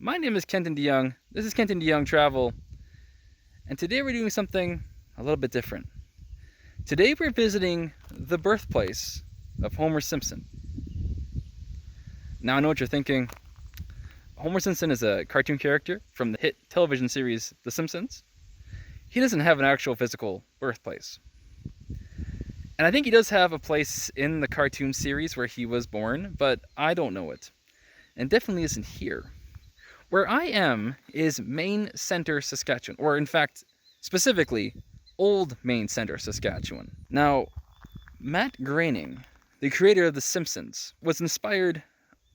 My name is Kenton DeYoung. This is Kenton DeYoung Travel, and today we're doing something a little bit different. Today we're visiting the birthplace of Homer Simpson. Now I know what you're thinking. Homer Simpson is a cartoon character from the hit television series The Simpsons. He doesn't have an actual physical birthplace. And I think he does have a place in the cartoon series where he was born, but I don't know it. And definitely isn't here. Where I am is Main Center, Saskatchewan, or in fact, specifically, Old Main Center, Saskatchewan. Now, Matt Groening, the creator of The Simpsons, was inspired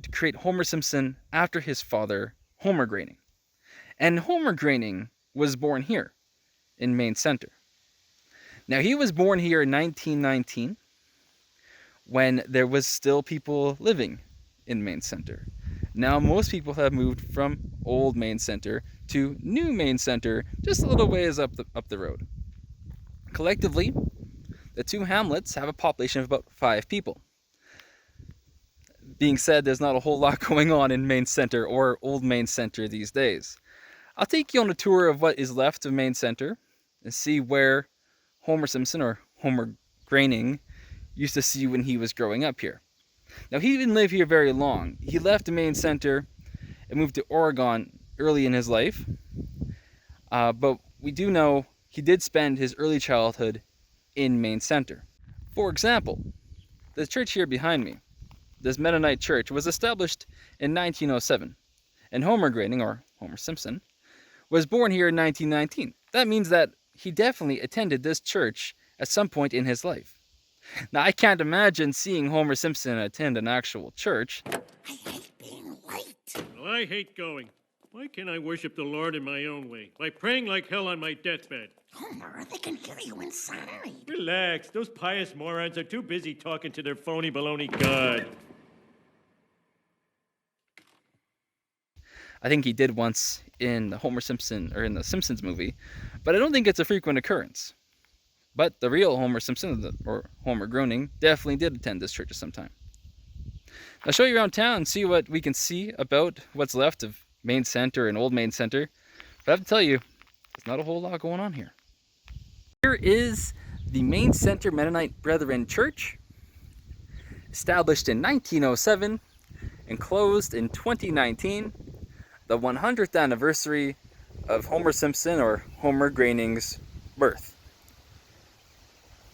to create Homer Simpson after his father, Homer Groening. And Homer Groening was born here in Main Center. Now, he was born here in 1919 when there was still people living in Main Center. Now, most people have moved from Old Main Center to New Main Center, just a little ways up the road. Collectively, the two hamlets have a population of about 5 people. Being said, there's not a whole lot going on in Main Center or Old Main Center these days. I'll take you on a tour of what is left of Main Center and see where Homer Simpson, or Homer Groening, used to see when he was growing up here. Now, he didn't live here very long. He left the Main Center and moved to Oregon early in his life. But we do know he did spend his early childhood in Main Center. For example, the church here behind me, this Mennonite church, was established in 1907. And Homer Groening, or Homer Simpson, was born here in 1919. That means that he definitely attended this church at some point in his life. Now, I can't imagine seeing Homer Simpson attend an actual church. I hate being late. Well, I hate going. Why can't I worship the Lord in my own way? By praying like hell on my deathbed. Homer, they can hear you inside. Relax. Those pious morons are too busy talking to their phony baloney God. I think he did once in the Homer Simpson, or in the Simpsons movie, but I don't think it's a frequent occurrence. But the real Homer Simpson, or Homer Groening, definitely did attend this church at some time. I'll show you around town and see what we can see about what's left of Main Center and Old Main Center. But I have to tell you, there's not a whole lot going on here. Here is the Main Center Mennonite Brethren Church, established in 1907 and closed in 2019, the 100th anniversary of Homer Simpson, or Homer Groening's, birth.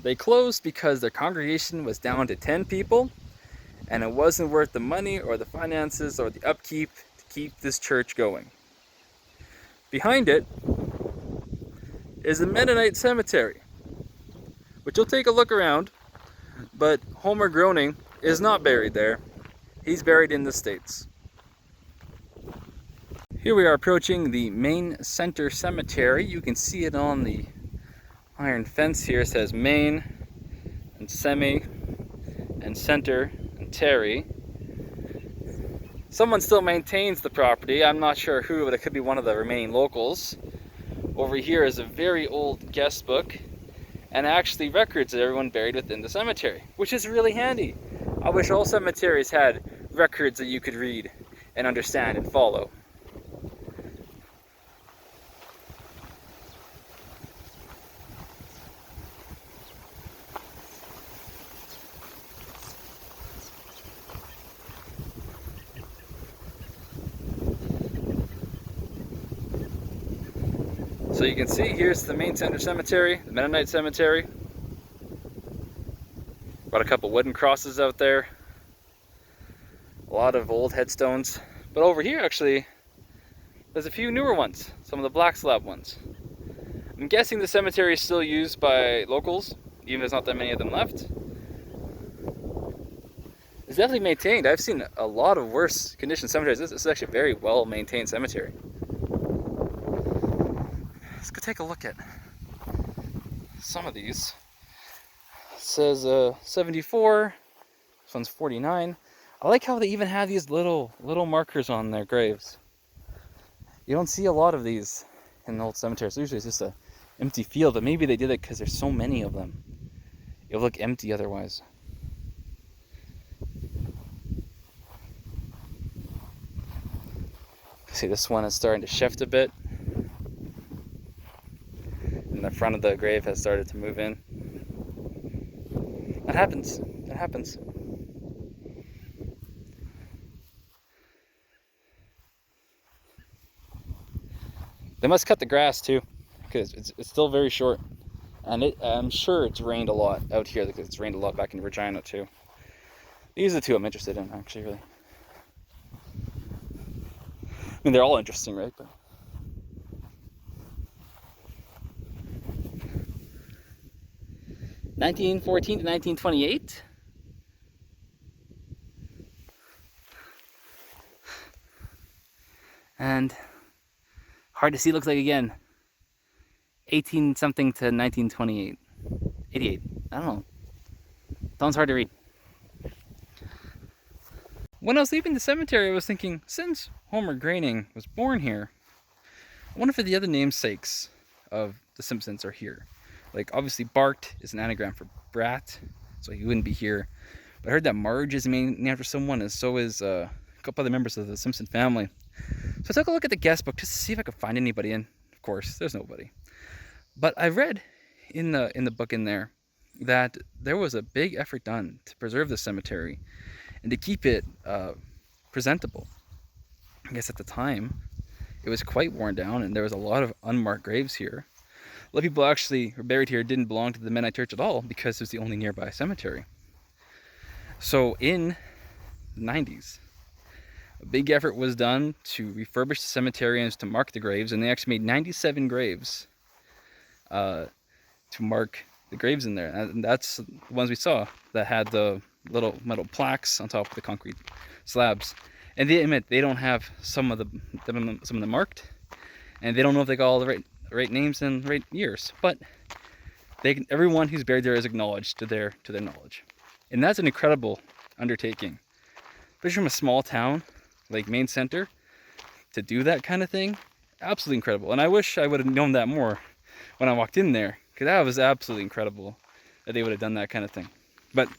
They closed because their congregation was down to 10 people, and it wasn't worth the money or the finances or the upkeep to keep this church going. Behind it is a Mennonite cemetery, which you'll take a look around, but Homer Groening is not buried there. He's buried in the States. Here we are approaching the Main Center Cemetery. You can see it on the iron fence here. It says Main and Semi and Center and Terry. Someone still maintains the property. I'm not sure who, but it could be one of the remaining locals. Over here is a very old guest book and actually records of everyone buried within the cemetery, which is really handy. I wish all cemeteries had records that you could read and understand and follow. So you can see here's the Main Center Cemetery, the Mennonite Cemetery. Got a couple wooden crosses out there. A lot of old headstones. But over here actually, there's a few newer ones, some of the black slab ones. I'm guessing the cemetery is still used by locals, even if there's not that many of them left. It's definitely maintained. I've seen a lot of worse condition cemeteries. This is actually a very well maintained cemetery. Let's go take a look at some of these. It says 74, this one's 49. I like how they even have these little markers on their graves. You don't see a lot of these in old cemeteries. Usually it's just an empty field, but maybe they did it because there's so many of them. It'll look empty otherwise. See, this one is starting to shift a bit. And the front of the grave has started to move in. That happens. That happens. They must cut the grass too, because it's still very short. And I'm sure it's rained a lot out here, because it's rained a lot back in Regina too. These are the two I'm interested in, actually, really. I mean, they're all interesting, right? But 1914 to 1928. And hard to see, looks like again. 18 something to 1928. 88. I don't know. Sounds hard to read. When I was leaving the cemetery, I was thinking, since Homer Groening was born here, I wonder if the other namesakes of the Simpsons are here. Like, obviously Bart is an anagram for brat, so he wouldn't be here. But I heard that Marge is named after someone, and so is a couple other members of the Simpson family. So I took a look at the guest book just to see if I could find anybody, and of course, there's nobody. But I read in the book in there that there was a big effort done to preserve the cemetery and to keep it presentable. I guess at the time, it was quite worn down, and there was a lot of unmarked graves here. A lot of people actually who were buried here didn't belong to the Mennonite church at all, because it was the only nearby cemetery. So in the 90s, a big effort was done to refurbish the cemetery and to mark the graves, and they actually made 97 graves to mark the graves in there. And that's the ones we saw that had the little metal plaques on top of the concrete slabs. And they admit they don't have some of them marked, and they don't know if they got all the right names and right years. But everyone who's buried there is acknowledged to their knowledge, and that's an incredible undertaking, especially from a small town like Maine Center, to do that kind of thing. Absolutely incredible. And I wish I would have known that more when I walked in there, because that was absolutely incredible that they would have done that kind of thing. But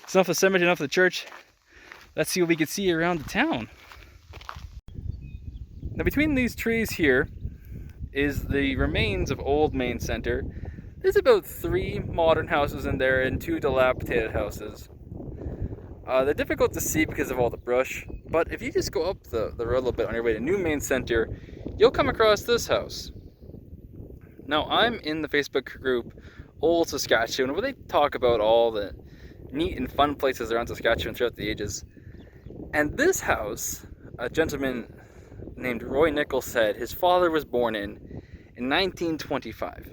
it's enough of the cemetery, enough of the church. Let's see what we can see around the town. Now, between these trees here is the remains of old Maine Center. There's about 3 modern houses in there and 2 dilapidated houses. They're difficult to see because of all the brush, but if you just go up the road a little bit on your way to New Maine Center, you'll come across this house. Now, I'm in the Facebook group Old Saskatchewan, where they talk about all the neat and fun places around Saskatchewan throughout the ages. And this house, a gentleman named Roy Nichols said his father was born in 1925.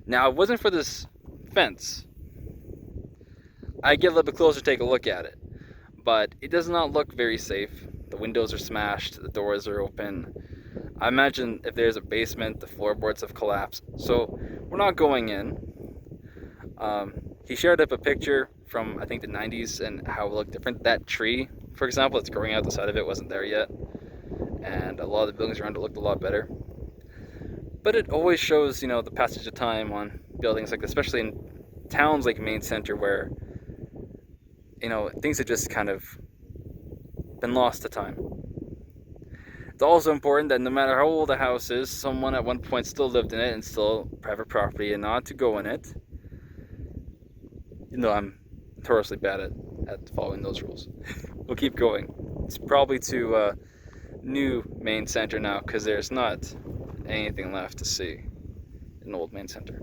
Now, it wasn't for this fence, I'd get a little bit closer to take a look at it. But it does not look very safe. The windows are smashed, the doors are open. I imagine if there's a basement, the floorboards have collapsed. So we're not going in. He shared up a picture from, I think, the 90s and how it looked different. That tree, for example, that's growing out the side of it, wasn't there yet. And a lot of the buildings around it looked a lot better. But it always shows, the passage of time on buildings like this, especially in towns like Maine Center, where things have just kind of been lost to time. It's also important that no matter how old a house is, someone at one point still lived in it and still private property, and not to go in it. I'm notoriously bad at following those rules. We'll keep going. It's probably to New Maine Center now, because there's not anything left to see in Old Maine Center.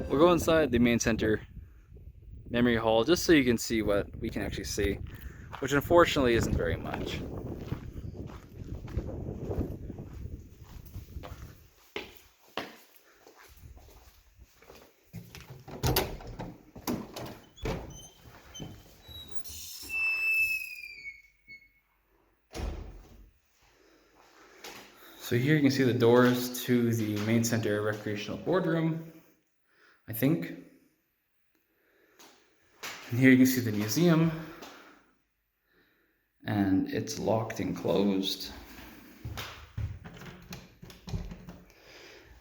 We'll go inside the Maine Center Memory Hall just so you can see what we can actually see, which unfortunately isn't very much. So here you can see the doors to the main center recreational boardroom, I think. And here you can see the museum, and it's locked and closed.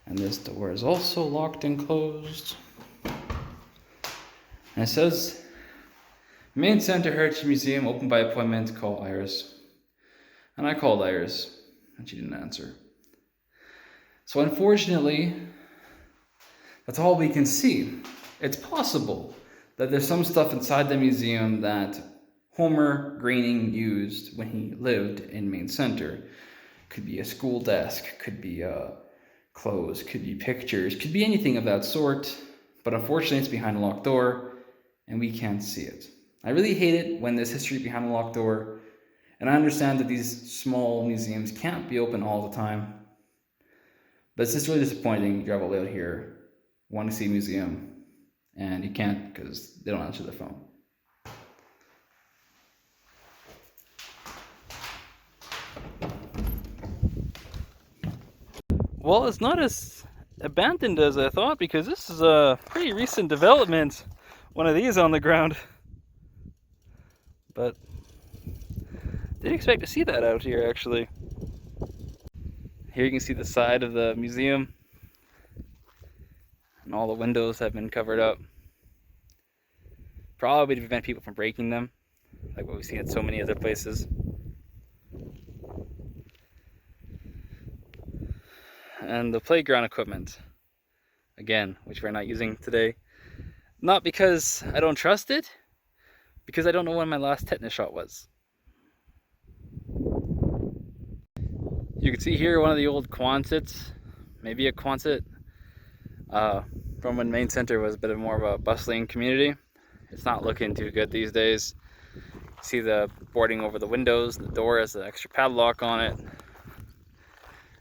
And this door is also locked and closed. And it says, Main Center Heritage Museum open by appointment, call Iris. And I called Iris, and she didn't answer. So unfortunately, that's all we can see. It's possible that there's some stuff inside the museum that Homer Groening used when he lived in Main Center. Could be a school desk, could be clothes, could be pictures, could be anything of that sort. But unfortunately, it's behind a locked door, and we can't see it. I really hate it when there's history behind a locked door, and I understand that these small museums can't be open all the time. But it's just really disappointing. You drive all the way out here, want to see a museum, and you can't because they don't answer the phone. Well, it's not as abandoned as I thought, because this is a pretty recent development. One of these on the ground. But didn't expect to see that out here, actually. Here you can see the side of the museum, and all the windows have been covered up, probably to prevent people from breaking them, like what we've seen at so many other places. And the playground equipment, again, which we're not using today, not because I don't trust it, because I don't know when my last tetanus shot was. You can see here one of the old Quonsets, maybe a Quonset, from when Main Center was a bit more of a bustling community. It's not looking too good these days. You see the boarding over the windows, the door has an extra padlock on it.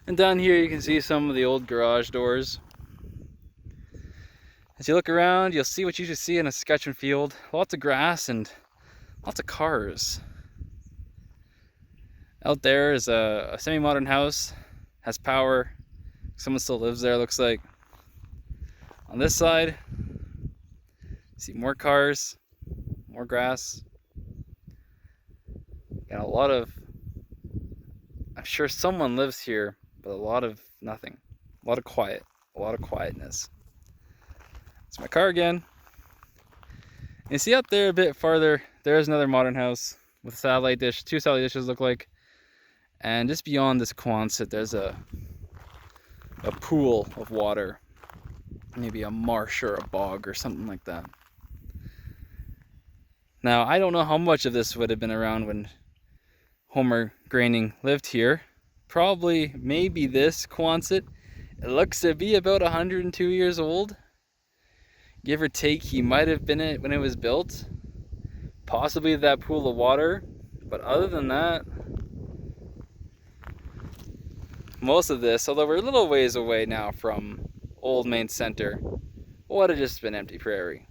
And down here you can see some of the old garage doors. As you look around, you'll see what you should see in a Saskatchewan field. Lots of grass and lots of cars. Out there is a semi-modern house, has power. Someone still lives there, looks like. On this side, you see more cars, more grass. And a lot of, I'm sure someone lives here, but a lot of nothing. A lot of quiet, a lot of quietness. It's my car again. And you see out there a bit farther, there's another modern house with a satellite dish, 2 satellite dishes look like. And just beyond this Quonset, there's a pool of water. Maybe a marsh or a bog or something like that. Now, I don't know how much of this would have been around when Homer Groening lived here. Probably, maybe this Quonset. It looks to be about 102 years old. Give or take, he might have been it when it was built. Possibly that pool of water. But other than that, most of this, although we're a little ways away now from old Main Center, would have just been empty prairie.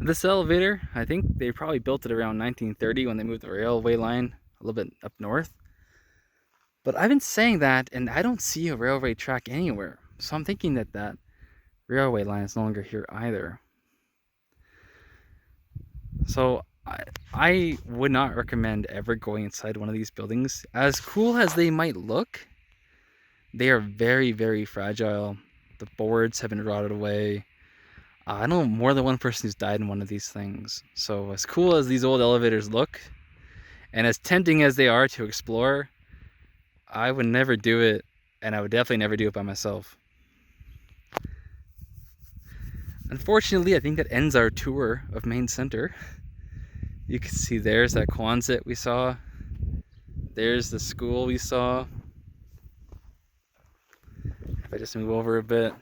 This elevator, I think they probably built it around 1930 when they moved the railway line a little bit up north. But I've been saying that, and I don't see a railway track anywhere. So I'm thinking that that railway line is no longer here either. So I would not recommend ever going inside one of these buildings. As cool as they might look, they are very, very fragile. The boards have been rotted away. I know more than one person who's died in one of these things. So as cool as these old elevators look, and as tempting as they are to explore, I would never do it, and I would definitely never do it by myself. Unfortunately, I think that ends our tour of Main Center. You can see there's that Quonset we saw. There's the school we saw. If I just move over a bit,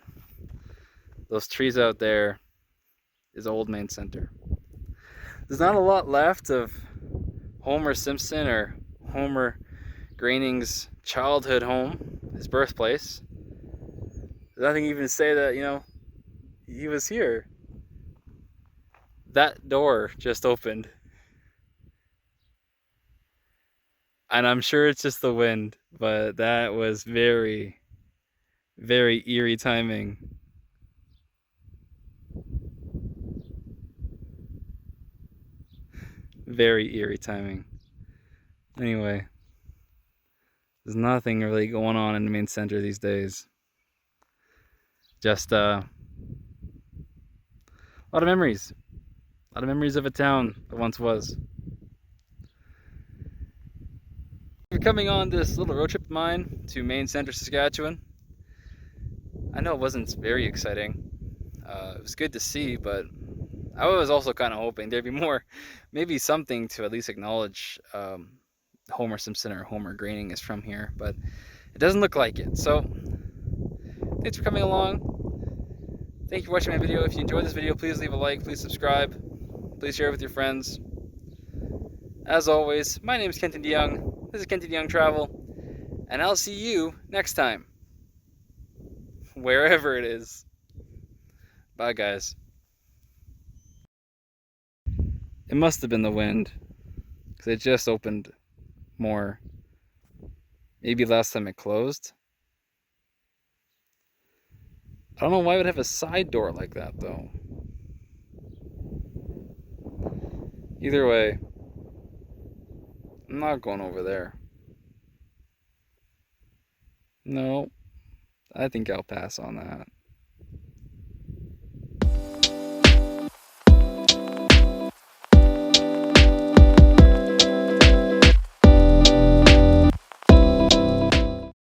those trees out there is old Main Center. There's not a lot left of Homer Simpson or Homer Groening's childhood home, his birthplace. There's nothing even to say that, you know, he was here. That door just opened. And I'm sure it's just the wind, but that was very, very eerie timing. Very eerie timing. Anyway, there's nothing really going on in the main center these days. Just a lot of memories. A lot of memories of a town that once was. We're coming on this little road trip of mine to Main Center, Saskatchewan. I know it wasn't very exciting. It was good to see, but I was also kind of hoping there'd be more, maybe something to at least acknowledge Homer Simpson or Homer Groening is from here, but it doesn't look like it. So, thanks for coming along. Thank you for watching my video. If you enjoyed this video, please leave a like, please subscribe, please share it with your friends. As always, my name is Kenton DeYoung. This is Kenton DeYoung Travel, and I'll see you next time, wherever it is. Bye, guys. It must have been the wind, because it just opened more. Maybe last time it closed. I don't know why it would have a side door like that, though. Either way, I'm not going over there. No, I think I'll pass on that.